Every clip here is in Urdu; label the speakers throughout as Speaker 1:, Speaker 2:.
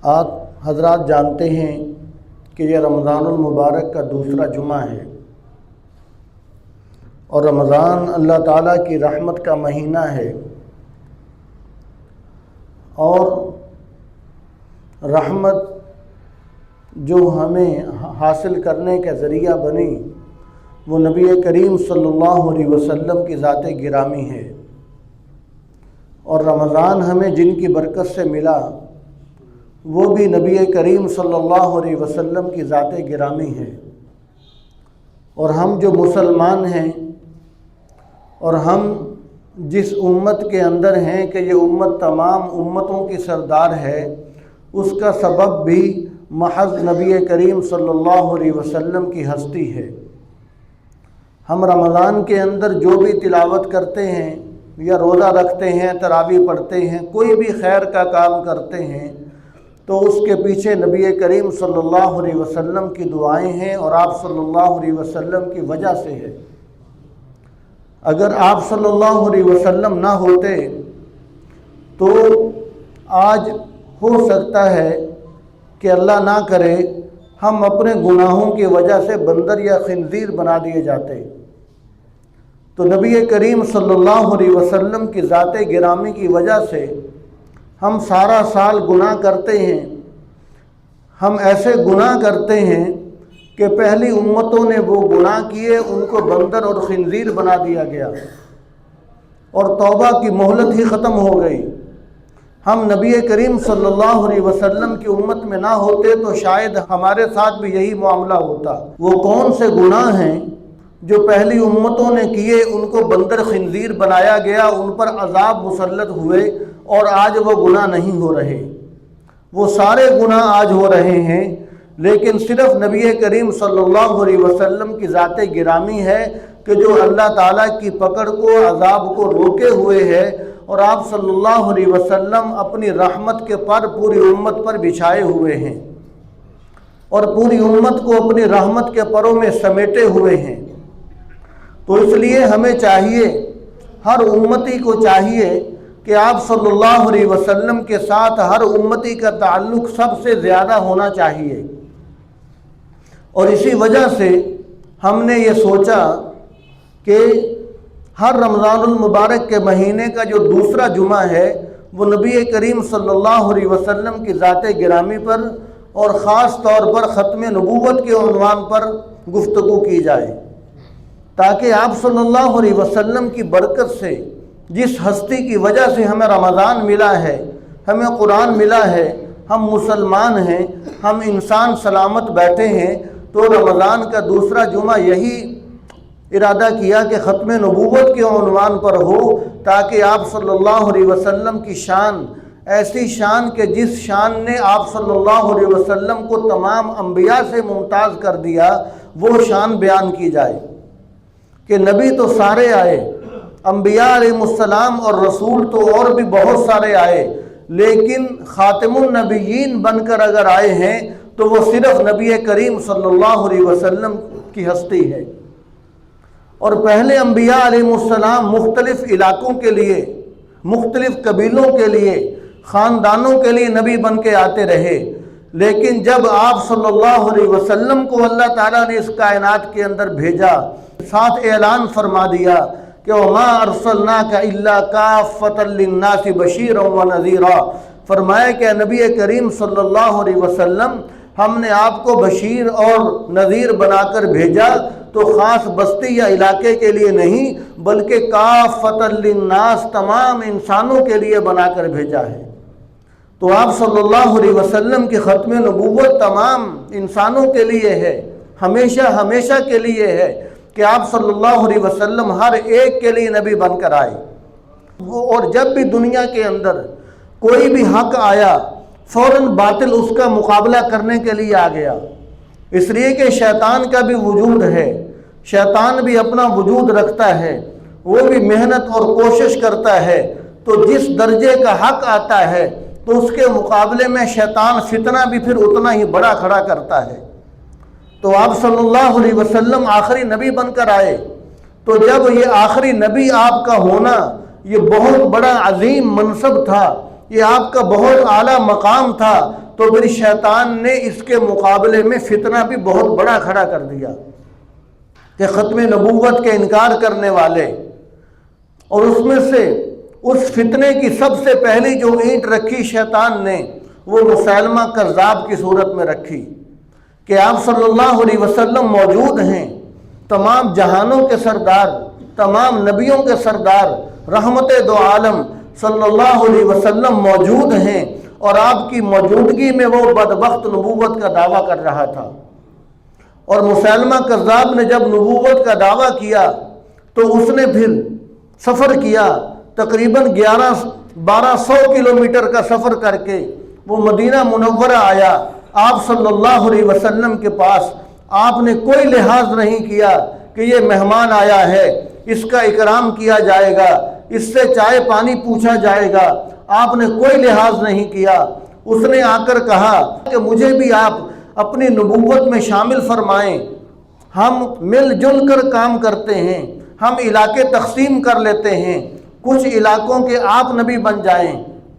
Speaker 1: آپ حضرات جانتے ہیں کہ یہ رمضان المبارک کا دوسرا جمعہ ہے اور رمضان اللہ تعالیٰ کی رحمت کا مہینہ ہے، اور رحمت جو ہمیں حاصل کرنے کا ذریعہ بنی وہ نبی کریم صلی اللہ علیہ وسلم کی ذات گرامی ہے، اور رمضان ہمیں جن کی برکت سے ملا وہ بھی نبی کریم صلی اللہ علیہ وسلم کی ذات گرامی ہے۔ اور ہم جو مسلمان ہیں اور ہم جس امت کے اندر ہیں کہ یہ امت تمام امتوں کی سردار ہے، اس کا سبب بھی محض نبی کریم صلی اللہ علیہ وسلم کی ہستی ہے۔ ہم رمضان کے اندر جو بھی تلاوت کرتے ہیں یا روزہ رکھتے ہیں، تراویح پڑھتے ہیں، کوئی بھی خیر کا کام کرتے ہیں تو اس کے پیچھے نبی کریم صلی اللہ علیہ وسلم کی دعائیں ہیں اور آپ صلی اللہ علیہ وسلم کی وجہ سے ہے۔ اگر آپ صلی اللہ علیہ وسلم نہ ہوتے تو آج ہو سکتا ہے کہ اللہ نہ کرے ہم اپنے گناہوں کی وجہ سے بندر یا خنزیر بنا دیے جاتے۔ تو نبی کریم صلی اللہ علیہ وسلم کی ذات گرامی کی وجہ سے ہم سارا سال گناہ کرتے ہیں۔ ہم ایسے گناہ کرتے ہیں کہ پہلی امتوں نے وہ گناہ کیے، ان کو بندر اور خنزیر بنا دیا گیا اور توبہ کی مہلت ہی ختم ہو گئی۔ ہم نبی کریم صلی اللہ علیہ وسلم کی امت میں نہ ہوتے تو شاید ہمارے ساتھ بھی یہی معاملہ ہوتا۔ وہ کون سے گناہ ہیں جو پہلی امتوں نے کیے، ان کو بندر خنزیر بنایا گیا، ان پر عذاب مسلط ہوئے اور آج وہ گناہ نہیں ہو رہے؟ وہ سارے گناہ آج ہو رہے ہیں، لیکن صرف نبی کریم صلی اللہ علیہ وسلم کی ذات گرامی ہے کہ جو اللہ تعالیٰ کی پکڑ کو، عذاب کو روکے ہوئے ہے، اور آپ صلی اللہ علیہ وسلم اپنی رحمت کے پر پوری امت پر بچھائے ہوئے ہیں اور پوری امت کو اپنی رحمت کے پروں میں سمیٹے ہوئے ہیں۔ تو اس لیے ہمیں چاہیے، ہر امتی کو چاہیے کہ آپ صلی اللہ علیہ وسلم کے ساتھ ہر امتی کا تعلق سب سے زیادہ ہونا چاہیے، اور اسی وجہ سے ہم نے یہ سوچا کہ ہر رمضان المبارک کے مہینے کا جو دوسرا جمعہ ہے وہ نبی کریم صلی اللہ علیہ وسلم کی ذات گرامی پر اور خاص طور پر ختم نبوت کے عنوان پر گفتگو کی جائے، تاکہ آپ صلی اللہ علیہ وسلم کی برکت سے، جس ہستی کی وجہ سے ہمیں رمضان ملا ہے، ہمیں قرآن ملا ہے، ہم مسلمان ہیں، ہم انسان سلامت بیٹھے ہیں، تو رمضان کا دوسرا جمعہ یہی ارادہ کیا کہ ختم نبوت کے عنوان پر ہو، تاکہ آپ صلی اللہ علیہ وسلم کی شان، ایسی شان کہ جس شان نے آپ صلی اللہ علیہ وسلم کو تمام انبیاء سے ممتاز کر دیا، وہ شان بیان کی جائے کہ نبی تو سارے آئے، انبیاء علیہ السلام اور رسول تو اور بھی بہت سارے آئے، لیکن خاتم النبیین بن کر اگر آئے ہیں تو وہ صرف نبی کریم صلی اللہ علیہ وسلم کی ہستی ہے۔ اور پہلے انبیاء علیہ السلام مختلف علاقوں کے لیے، مختلف قبیلوں کے لیے، خاندانوں کے لیے نبی بن کے آتے رہے، لیکن جب آپ صلی اللہ علیہ وسلم کو اللہ تعالیٰ نے اس کائنات کے اندر بھیجا، ساتھ اعلان فرما دیا کہ وَمَا أَرْسَلْنَاكَ إِلَّا كَافَّةً لِلنَّاسِ بَشِيرًا وَنَذِيرًا، فرمایا کہ نبی کریم صلی اللہ علیہ وسلم ہم نے آپ کو بشیر اور نذیر بنا کر بھیجا، تو خاص بستی یا علاقے کے لیے نہیں بلکہ کافۃ للناس، تمام انسانوں کے لیے بنا کر بھیجا ہے۔ تو آپ صلی اللہ علیہ وسلم کی ختم نبوت تمام انسانوں کے لیے ہے، ہمیشہ ہمیشہ کے لیے ہے کہ آپ صلی اللہ علیہ وسلم ہر ایک کے لیے نبی بن کر آئے۔ اور جب بھی دنیا کے اندر کوئی بھی حق آیا، فوراً باطل اس کا مقابلہ کرنے کے لیے آ گیا، اس لیے کہ شیطان کا بھی وجود ہے، شیطان بھی اپنا وجود رکھتا ہے، وہ بھی محنت اور کوشش کرتا ہے، تو جس درجے کا حق آتا ہے تو اس کے مقابلے میں شیطان فتنہ بھی پھر اتنا ہی بڑا کھڑا کرتا ہے۔ تو آپ صلی اللہ علیہ وسلم آخری نبی بن کر آئے، تو جب یہ آخری نبی آپ کا ہونا یہ بہت بڑا عظیم منصب تھا، یہ آپ کا بہت اعلیٰ مقام تھا، تو پھر شیطان نے اس کے مقابلے میں فتنہ بھی بہت بڑا کھڑا کر دیا کہ ختم نبوت کے انکار کرنے والے، اور اس میں سے اس فتنے کی سب سے پہلی جو اینٹ رکھی شیطان نے وہ مسیلمہ کذاب کی صورت میں رکھی کہ آپ صلی اللہ علیہ وسلم موجود ہیں، تمام جہانوں کے سردار، تمام نبیوں کے سردار، رحمت دو عالم صلی اللہ علیہ وسلم موجود ہیں، اور آپ کی موجودگی میں وہ بدبخت نبوت کا دعویٰ کر رہا تھا۔ اور مسیلمہ کذاب نے جب نبوت کا دعویٰ کیا تو اس نے پھر سفر کیا، تقریباً 1200 کلومیٹر کا سفر کر کے وہ مدینہ منورہ آیا آپ صلی اللہ علیہ وسلم کے پاس۔ آپ نے کوئی لحاظ نہیں کیا کہ یہ مہمان آیا ہے، اس کا اکرام کیا جائے گا، اس سے چائے پانی پوچھا جائے گا، آپ نے کوئی لحاظ نہیں کیا۔ اس نے آ کر کہا کہ مجھے بھی آپ اپنی نبوت میں شامل فرمائیں، ہم مل جل کر کام کرتے ہیں، ہم علاقے تقسیم کر لیتے ہیں، کچھ علاقوں کے آپ نبی بن جائیں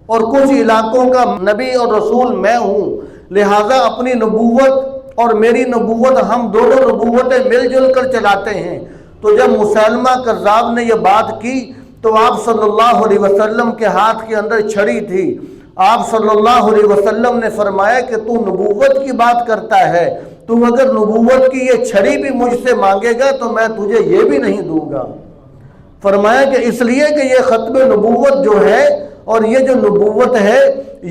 Speaker 1: اور کچھ علاقوں کا نبی اور رسول میں ہوں، لہٰذا اپنی نبوت اور میری نبوت ہم دونوں نبوتیں مل جل کر چلاتے ہیں۔ تو جب مسیلمہ کذاب نے یہ بات کی تو آپ صلی اللہ علیہ وسلم کے ہاتھ کے اندر چھڑی تھی۔ آپ صلی اللہ علیہ وسلم نے فرمایا کہ تو نبوت کی بات کرتا ہے، تو اگر نبوت کی یہ چھڑی بھی مجھ سے مانگے گا تو میں تجھے یہ بھی نہیں دوں گا۔ فرمایا کہ اس لیے کہ یہ ختم نبوت جو ہے اور یہ جو نبوت ہے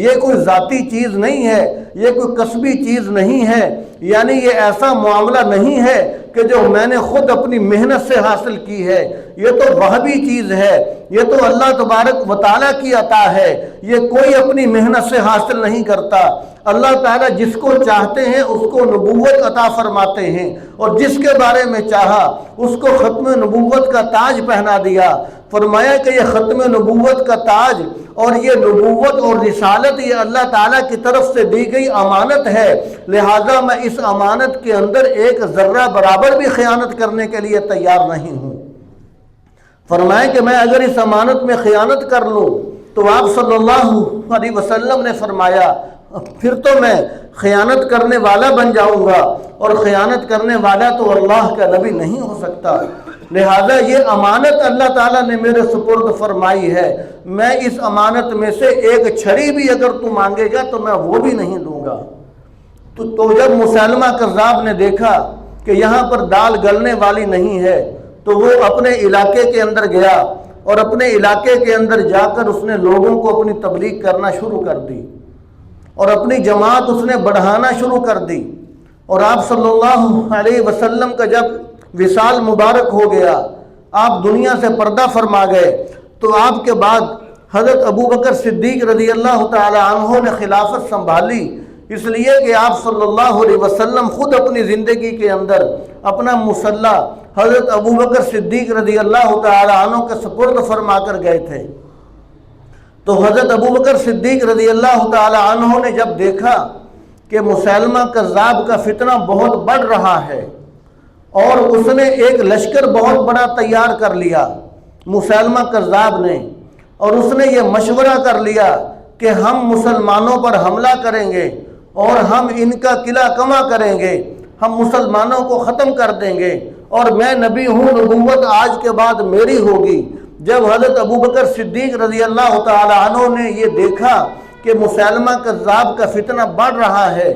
Speaker 1: یہ کوئی ذاتی چیز نہیں ہے، یہ کوئی کسبی چیز نہیں ہے، یعنی یہ ایسا معاملہ نہیں ہے کہ جو میں نے خود اپنی محنت سے حاصل کی ہے، یہ تو وہابی چیز ہے، یہ تو اللہ تبارک و تعالیٰ کی عطا ہے، یہ کوئی اپنی محنت سے حاصل نہیں کرتا۔ اللہ تعالیٰ جس کو چاہتے ہیں اس کو نبوت عطا فرماتے ہیں، اور جس کے بارے میں چاہا اس کو ختم نبوت کا تاج پہنا دیا۔ فرمایا کہ یہ ختم نبوت کا تاج اور یہ نبوت اور رسالت یہ اللہ تعالیٰ کی طرف سے دی گئی امانت ہے، لہٰذا میں اس امانت کے اندر ایک ذرہ برابر بھی خیانت کرنے کے لیے تیار نہیں ہوں۔ فرمایا کہ میں اگر اس امانت میں خیانت کر لوں تو آپ صلی اللہ علیہ وسلم نے فرمایا پھر تو میں خیانت کرنے والا بن جاؤں گا، اور خیانت کرنے والا تو اللہ کا نبی نہیں ہو سکتا، لہذا یہ امانت اللہ تعالیٰ نے میرے سپرد فرمائی ہے، میں اس امانت میں سے ایک چھڑی بھی اگر تو مانگے گا تو میں وہ بھی نہیں دوں گا۔ تو جب مسیلمہ کذاب نے دیکھا کہ یہاں پر دال گلنے والی نہیں ہے تو وہ اپنے علاقے کے اندر گیا، اور اپنے علاقے کے اندر جا کر اس نے لوگوں کو اپنی تبلیغ کرنا شروع کر دی، اور اپنی جماعت اس نے بڑھانا شروع کر دی۔ اور آپ صلی اللہ علیہ وسلم کا جب وصال مبارک ہو گیا، آپ دنیا سے پردہ فرما گئے، تو آپ کے بعد حضرت ابوبکر صدیق رضی اللہ تعالی عنہ نے خلافت سنبھالی، اس لیے کہ آپ صلی اللہ علیہ وسلم خود اپنی زندگی کے اندر اپنا مصلح حضرت ابوبکر صدیق رضی اللہ تعالی عنہ کے سپرد فرما کر گئے تھے۔ تو حضرت ابوبکر صدیق رضی اللہ تعالی عنہ نے جب دیکھا کہ مسیلمہ کذاب کا فتنہ بہت بڑھ رہا ہے، اور اس نے ایک لشکر بہت بڑا تیار کر لیا مسیلمہ کذاب نے، اور اس نے یہ مشورہ کر لیا کہ ہم مسلمانوں پر حملہ کریں گے اور ہم ان کا قلعہ کما کریں گے، ہم مسلمانوں کو ختم کر دیں گے، اور میں نبی ہوں، نبوت آج کے بعد میری ہوگی۔ جب حضرت ابوبکر صدیق رضی اللہ تعالی عنہ نے یہ دیکھا کہ مسیلمہ کذاب کا فتنہ بڑھ رہا ہے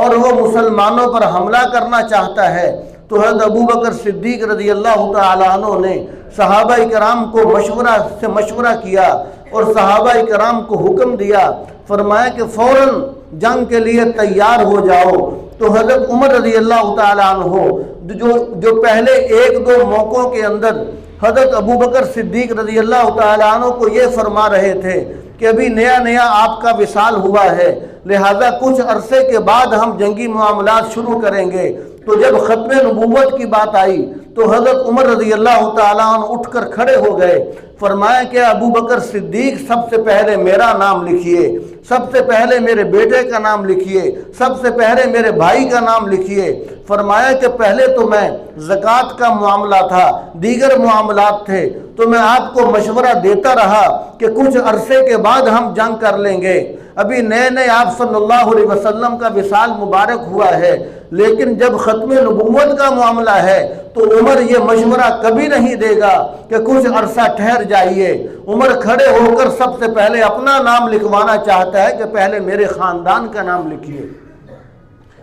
Speaker 1: اور وہ مسلمانوں پر حملہ کرنا چاہتا ہے، تو حضرت ابوبکر صدیق رضی اللہ تعالی عنہ نے صحابہ کرام کو مشورہ کیا اور صحابہ کرام کو حکم دیا، فرمایا کہ فوراً جنگ کے لیے تیار ہو جاؤ۔ تو حضرت عمر رضی اللہ تعالی عنہ جو پہلے ایک دو موقعوں کے اندر حضرت ابوبکر صدیق رضی اللہ تعالی عنہ کو یہ فرما رہے تھے کہ ابھی نیا آپ کا وصال ہوا ہے، لہذا کچھ عرصے کے بعد ہم جنگی معاملات شروع کریں گے، تو جب ختم نبوت کی بات آئی تو حضرت عمر رضی اللہ تعالیٰ عنہ اٹھ کر کھڑے ہو گئے، فرمایا کہ ابوبکر صدیق سب سے پہلے میرا نام لکھیے، سب سے پہلے میرے بیٹے کا نام لکھیے، سب سے پہلے میرے بھائی کا نام لکھیے۔ فرمایا کہ پہلے تو میں زکوٰۃ کا معاملہ تھا، دیگر معاملات تھے، تو میں آپ کو مشورہ دیتا رہا کہ کچھ عرصے کے بعد ہم جنگ کر لیں گے، ابھی نئے نئے آپ صلی اللہ علیہ وسلم کا وصال مبارک ہوا ہے، لیکن جب ختم نبوت کا معاملہ ہے تو عمر یہ مشورہ کبھی نہیں دے گا کہ کچھ عرصہ ٹھہر جائیے۔ عمر کھڑے ہو کر سب سے پہلے اپنا نام لکھوانا چاہتا ہے کہ پہلے میرے خاندان کا نام لکھیے،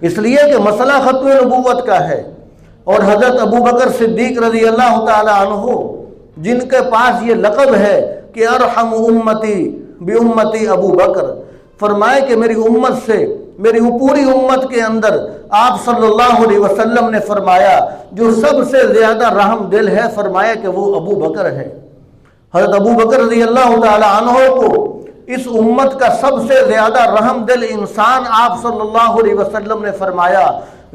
Speaker 1: اس لیے کہ مسئلہ ختم نبوت کا ہے۔ اور حضرت ابو بکر صدیق رضی اللہ تعالی عنہ، جن کے پاس یہ لقب ہے کہ ارحم امتی بامتی ابو بکر، فرمائے کہ میری امت سے، میری پوری امت کے اندر آپ صلی اللہ علیہ وسلم نے فرمایا جو سب سے زیادہ رحم دل ہے، فرمایا کہ وہ ابو بکر ہے۔ حضرت ابو بکر رضی اللہ تعالی عنہ کو اس امت کا سب سے زیادہ رحم دل انسان آپ صلی اللہ علیہ وسلم نے فرمایا،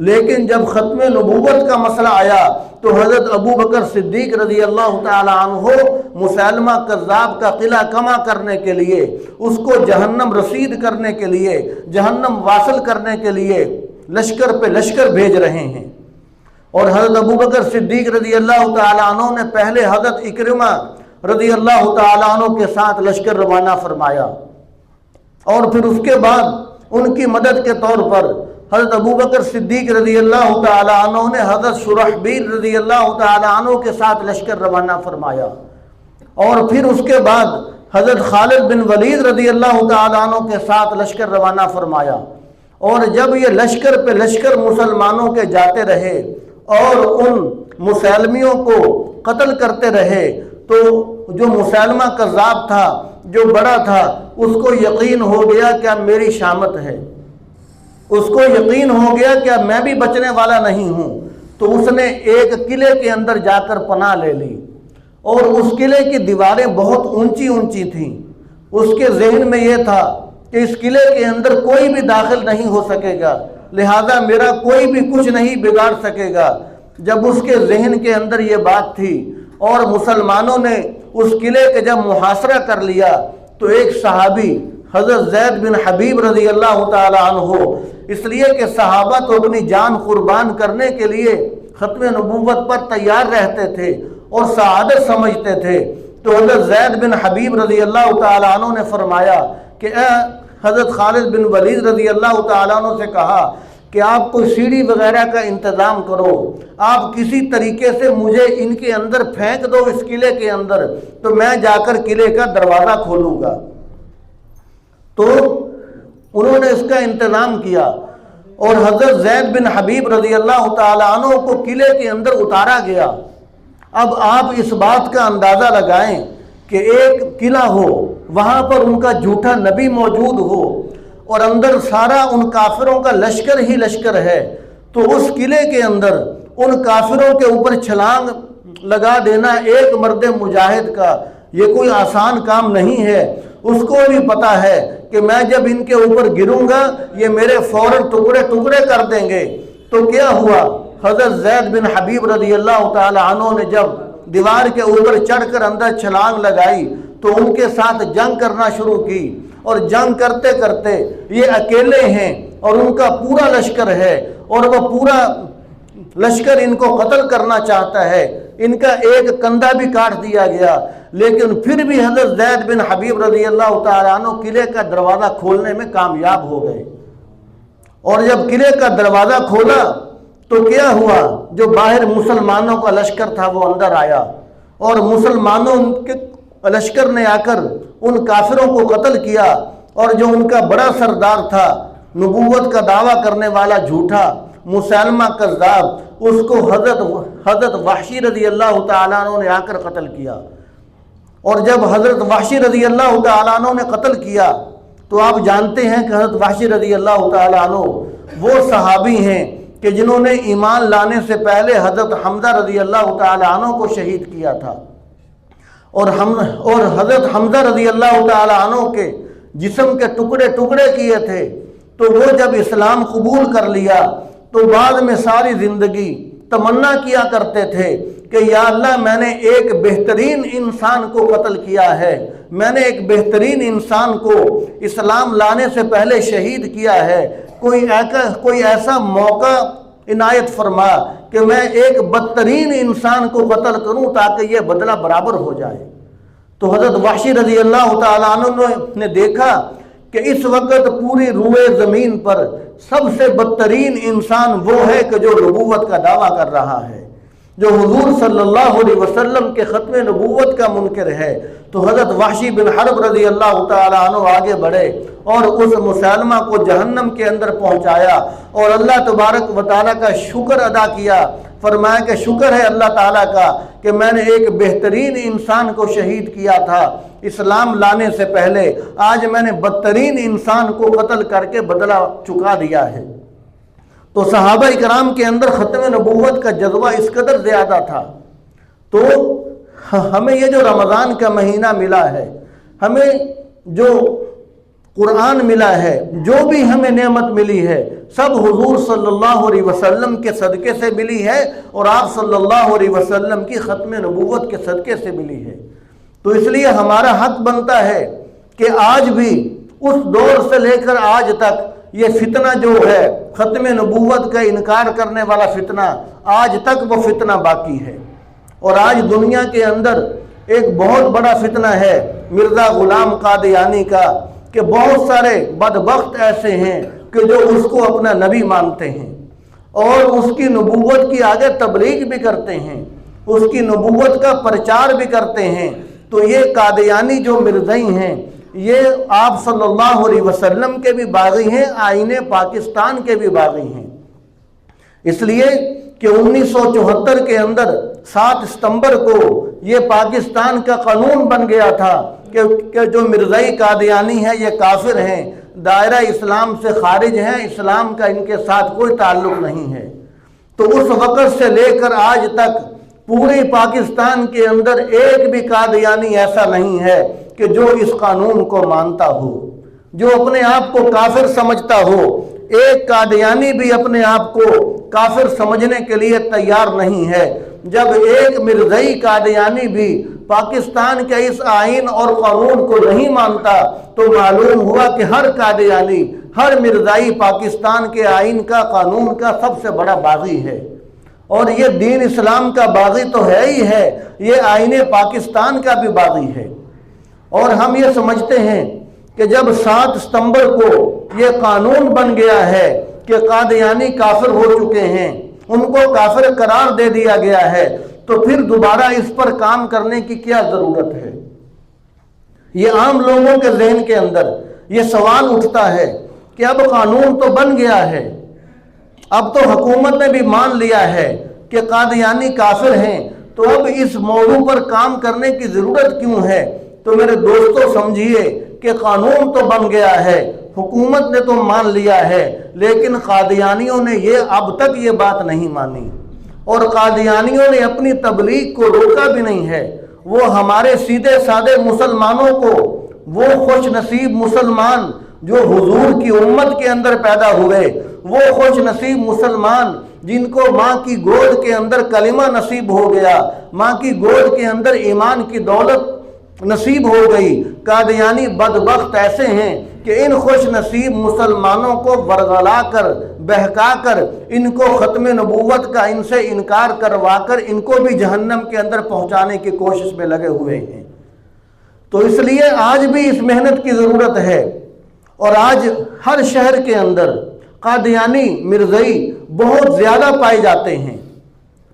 Speaker 1: لیکن جب ختم نبوت کا مسئلہ آیا تو حضرت ابو بکر صدیق رضی اللہ تعالی عنہ مسیلمہ کذاب کا قلعہ کما کرنے کے لیے، اس کو جہنم رسید کرنے کے لیے، جہنم واصل کرنے کے لیے لشکر پہ لشکر بھیج رہے ہیں۔ اور حضرت ابو بکر صدیق رضی اللہ تعالی عنہ نے پہلے حضرت اکرمہ رضی اللہ تعالی عنہ کے ساتھ لشکر روانہ فرمایا، اور پھر اس کے بعد ان کی مدد کے طور پر حضرت ابو بکر صدیق رضی اللہ تعالی عنہ نے حضرت شرحبیل رضی اللہ تعالی عنہ کے ساتھ لشکر روانہ فرمایا، اور پھر اس کے بعد حضرت خالد بن ولید رضی اللہ تعالی عنہ کے ساتھ لشکر روانہ فرمایا۔ اور جب یہ لشکر پہ لشکر مسلمانوں کے جاتے رہے اور ان مسلمیوں کو قتل کرتے رہے، تو جو مسلمہ کذاب تھا، جو بڑا تھا، اس کو یقین ہو گیا کہ اب میری شامت ہے، اس کو یقین ہو گیا کہ اب میں بھی بچنے والا نہیں ہوں، تو اس نے ایک قلعے کے اندر جا کر پناہ لے لی، اور اس قلعے کی دیواریں بہت اونچی اونچی تھیں۔ اس کے ذہن میں یہ تھا کہ اس قلعے کے اندر کوئی بھی داخل نہیں ہو سکے گا، لہذا میرا کوئی بھی کچھ نہیں بگاڑ سکے گا۔ جب اس کے ذہن کے اندر یہ بات تھی اور مسلمانوں نے اس قلعے کے جب محاصرہ کر لیا، تو ایک صحابی حضرت زید بن حبیب رضی اللہ تعالی عنہ، اس لیے کہ صحابہ تو اپنی جان قربان کرنے کے لیے ختم نبوت پر تیار رہتے تھے اور سعادت سمجھتے تھے، تو حضرت زید بن حبیب رضی اللہ تعالی عنہ نے فرمایا کہ اے حضرت خالد بن ولید رضی اللہ تعالی عنہ سے کہا کہ آپ کوئی سیڑھی وغیرہ کا انتظام کرو، آپ کسی طریقے سے مجھے ان کے اندر پھینک دو اس قلعے کے اندر، تو میں جا کر قلعے کا دروازہ کھولوں گا۔ تو انہوں نے اس کا انتظام کیا، اور حضرت زید بن حبیب رضی اللہ تعالی عنہ کو قلعے کے اندر اتارا گیا۔ اب آپ اس بات کا اندازہ لگائیں کہ ایک قلعہ ہو، وہاں پر ان کا جھوٹا نبی موجود ہو، اور اندر سارا ان کافروں کا لشکر ہی لشکر ہے، تو اس قلعے کے اندر ان کافروں کے اوپر چھلانگ لگا دینا ایک مرد مجاہد کا یہ کوئی آسان کام نہیں ہے۔ اس کو بھی پتا ہے کہ میں جب ان کے اوپر گروں گا یہ میرے فوراً ٹکڑے ٹکڑے کر دیں گے۔ تو کیا ہوا، حضرت زید بن حبیب رضی اللہ تعالی عنہ نے جب دیوار کے اوپر چڑھ کر اندر چھلانگ لگائی تو ان کے ساتھ جنگ کرنا شروع کی، اور جنگ کرتے کرتے یہ اکیلے ہیں اور ان کا پورا لشکر ہے، اور وہ پورا لشکر ان کو قتل کرنا چاہتا ہے، ان کا ایک کندھا بھی کاٹ دیا گیا، لیکن پھر بھی حضرت زید بن حبیب رضی اللہ تعالیٰ عنہ قلعے کا دروازہ کھولنے میں کامیاب ہو گئے۔ اور جب قلعے کا دروازہ کھولا تو کیا ہوا، جو باہر مسلمانوں کا لشکر تھا وہ اندر آیا، اور مسلمانوں کے لشکر نے آ کر ان کافروں کو قتل کیا، اور جو ان کا بڑا سردار تھا، نبوت کا دعویٰ کرنے والا جھوٹا مسیلمہ کذاب، اس کو حضرت وحشی رضی اللہ تعالیٰ عنہ نے آ کر قتل کیا۔ اور جب حضرت وحشی رضی اللہ تعالیٰ عنہ نے قتل کیا تو آپ جانتے ہیں کہ حضرت وحشی رضی اللہ تعالیٰ عنہ وہ صحابی ہیں کہ جنہوں نے ایمان لانے سے پہلے حضرت حمزہ رضی اللہ تعالیٰ عنہ کو شہید کیا تھا، اور حضرت حمزہ رضی اللہ تعالیٰ عنہ کے جسم کے ٹکڑے ٹکڑے کیے تھے۔ تو وہ جب اسلام قبول کر لیا تو بعد میں ساری زندگی تمنا کیا کرتے تھے کہ یا اللہ میں نے ایک بہترین انسان کو قتل کیا ہے، میں نے ایک بہترین انسان کو اسلام لانے سے پہلے شہید کیا ہے، کوئی ایسا موقع عنایت فرما کہ میں ایک بدترین انسان کو قتل کروں تاکہ یہ بدلہ برابر ہو جائے۔ تو حضرت وحشی رضی اللہ تعالیٰ عنہ نے دیکھا کہ کہ اس وقت پوری روئے زمین پر سب سے بدترین انسان وہ ہے کہ جو نبوت کا دعویٰ کر رہا ہے، جو حضور صلی اللہ علیہ وسلم کے ختم نبوت کا منکر ہے۔ تو حضرت وحشی بن حرب رضی اللہ تعالیٰ عنہ آگے بڑھے اور اس مسلمہ کو جہنم کے اندر پہنچایا اور اللہ تبارک و تعالیٰ کا شکر ادا کیا، فرمایا کہ شکر ہے اللہ تعالیٰ کا کہ میں نے ایک بہترین انسان کو شہید کیا تھا اسلام لانے سے پہلے، آج میں نے بدترین انسان کو قتل کر کے بدلہ چکا دیا ہے۔ تو صحابہ اکرام کے اندر ختم نبوت کا جذبہ اس قدر زیادہ تھا۔ تو ہمیں یہ جو رمضان کا مہینہ ملا ہے، ہمیں جو قرآن ملا ہے، جو بھی ہمیں نعمت ملی ہے، سب حضور صلی اللہ علیہ وسلم کے صدقے سے ملی ہے اور آپ صلی اللہ علیہ وسلم کی ختم نبوت کے صدقے سے ملی ہے۔ تو اس لیے ہمارا حق بنتا ہے کہ آج بھی اس دور سے لے کر آج تک یہ فتنہ جو ہے ختم نبوت کا انکار کرنے والا فتنہ، آج تک وہ فتنہ باقی ہے۔ اور آج دنیا کے اندر ایک بہت بڑا فتنہ ہے مرزا غلام قادیانی کا، کہ بہت سارے بدبخت ایسے ہیں کہ جو اس کو اپنا نبی مانتے ہیں اور اس کی نبوت کی آگے تبلیغ بھی کرتے ہیں، اس کی نبوت کا پرچار بھی کرتے ہیں۔ تو یہ قادیانی جو مرزائی ہیں، یہ آپ صلی اللہ علیہ وسلم کے بھی باغی ہیں، آئین پاکستان کے بھی باغی ہیں۔ اس لیے کہ 1974 کے اندر 7 ستمبر کو یہ پاکستان کا قانون بن گیا تھا کہ جو مرزائی قادیانی ہے یہ کافر ہیں، دائرہ اسلام سے خارج ہیں، اسلام کا ان کے ساتھ کوئی تعلق نہیں ہے۔ تو اس وقت سے لے کر آج تک پورے پاکستان کے اندر ایک بھی قادیانی ایسا نہیں ہے کہ جو اس قانون کو مانتا ہو، جو اپنے آپ کو کافر سمجھتا ہو۔ ایک قادیانی بھی اپنے آپ کو کافر سمجھنے کے لیے تیار نہیں ہے۔ جب ایک مرزائی قادیانی بھی پاکستان کے اس آئین اور قانون کو نہیں مانتا تو معلوم ہوا کہ ہر قادیانی، ہر مرزائی پاکستان کے آئین کا، قانون کا سب سے بڑا باغی ہے۔ اور یہ دین اسلام کا باغی تو ہے ہی ہے، یہ آئین پاکستان کا بھی باغی ہے۔ اور ہم یہ سمجھتے ہیں کہ جب 7 ستمبر کو یہ قانون بن گیا ہے کہ قادیانی کافر ہو چکے ہیں، ان کو کافر قرار دے دیا گیا ہے، تو پھر دوبارہ اس پر کام کرنے کی کیا ضرورت ہے؟ یہ عام لوگوں کے ذہن کے اندر یہ سوال اٹھتا ہے کہ اب قانون تو بن گیا ہے، اب تو حکومت نے بھی مان لیا ہے کہ قادیانی کافر ہیں، تو اب اس موضوع پر کام کرنے کی ضرورت کیوں ہے؟ تو میرے دوستو سمجھیے کہ قانون تو بن گیا ہے، حکومت نے تو مان لیا ہے، لیکن قادیانیوں نے اب تک یہ بات نہیں مانی، اور قادیانیوں نے اپنی تبلیغ کو روکا بھی نہیں ہے۔ وہ ہمارے سیدھے سادے مسلمانوں کو، وہ خوش نصیب مسلمان جو حضور کی امت کے اندر پیدا ہوئے، وہ خوش نصیب مسلمان جن کو ماں کی گود کے اندر کلمہ نصیب ہو گیا، ماں کی گود کے اندر ایمان کی دولت نصیب ہو گئی، قادیانی بدبخت ایسے ہیں کہ ان خوش نصیب مسلمانوں کو ورغلا کر، بہکا کر، ان کو ختم نبوت کا ان سے انکار کروا کر ان کو بھی جہنم کے اندر پہنچانے کی کوشش میں لگے ہوئے ہیں۔ تو اس لیے آج بھی اس محنت کی ضرورت ہے، اور آج ہر شہر کے اندر قادیانی مرزائی بہت زیادہ پائے جاتے ہیں،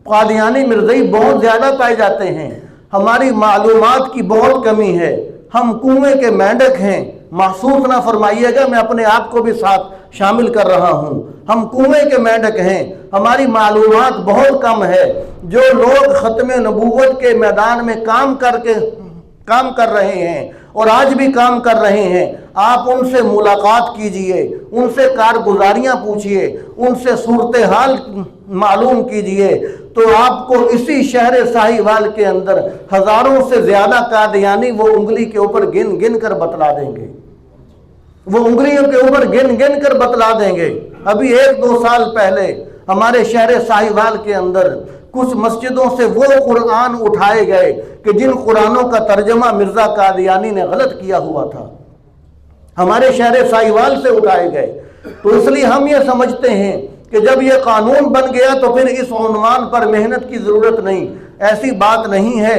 Speaker 1: قادیانی مرزائی بہت زیادہ پائے جاتے ہیں۔ ہماری معلومات کی بہت کمی ہے، ہم کنویں کے مینڈک ہیں، محسوس نہ فرمائیے گا، میں اپنے آپ کو بھی ساتھ شامل کر رہا ہوں، ہم کنویں کے مینڈک ہیں، ہماری معلومات بہت کم ہے۔ جو لوگ ختم نبوت کے میدان میں کام کر رہے ہیں اور آج بھی کام کر رہے ہیں، آپ ان سے ملاقات کیجئے، ان سے کارگزاریاں پوچھئے، ان سے صورتحال معلوم کیجئے، تو آپ کو اسی شہر ساہیوال کے اندر ہزاروں سے زیادہ قادیانی وہ انگلی کے اوپر گن گن کر بتلا دیں گے، وہ انگلیوں کے اوپر گن گن کر بتلا دیں گے۔ ابھی 1-2 سال پہلے ہمارے شہر ساہیوال کے اندر کچھ مسجدوں سے وہ قرآن اٹھائے گئے کہ جن قرآنوں کا ترجمہ مرزا قادیانی نے غلط کیا ہوا تھا، ہمارے شہر ساہیوال سے اٹھائے گئے۔ تو اس لیے ہم یہ سمجھتے ہیں کہ جب یہ قانون بن گیا تو پھر اس عنوان پر محنت کی ضرورت نہیں، ایسی بات نہیں ہے۔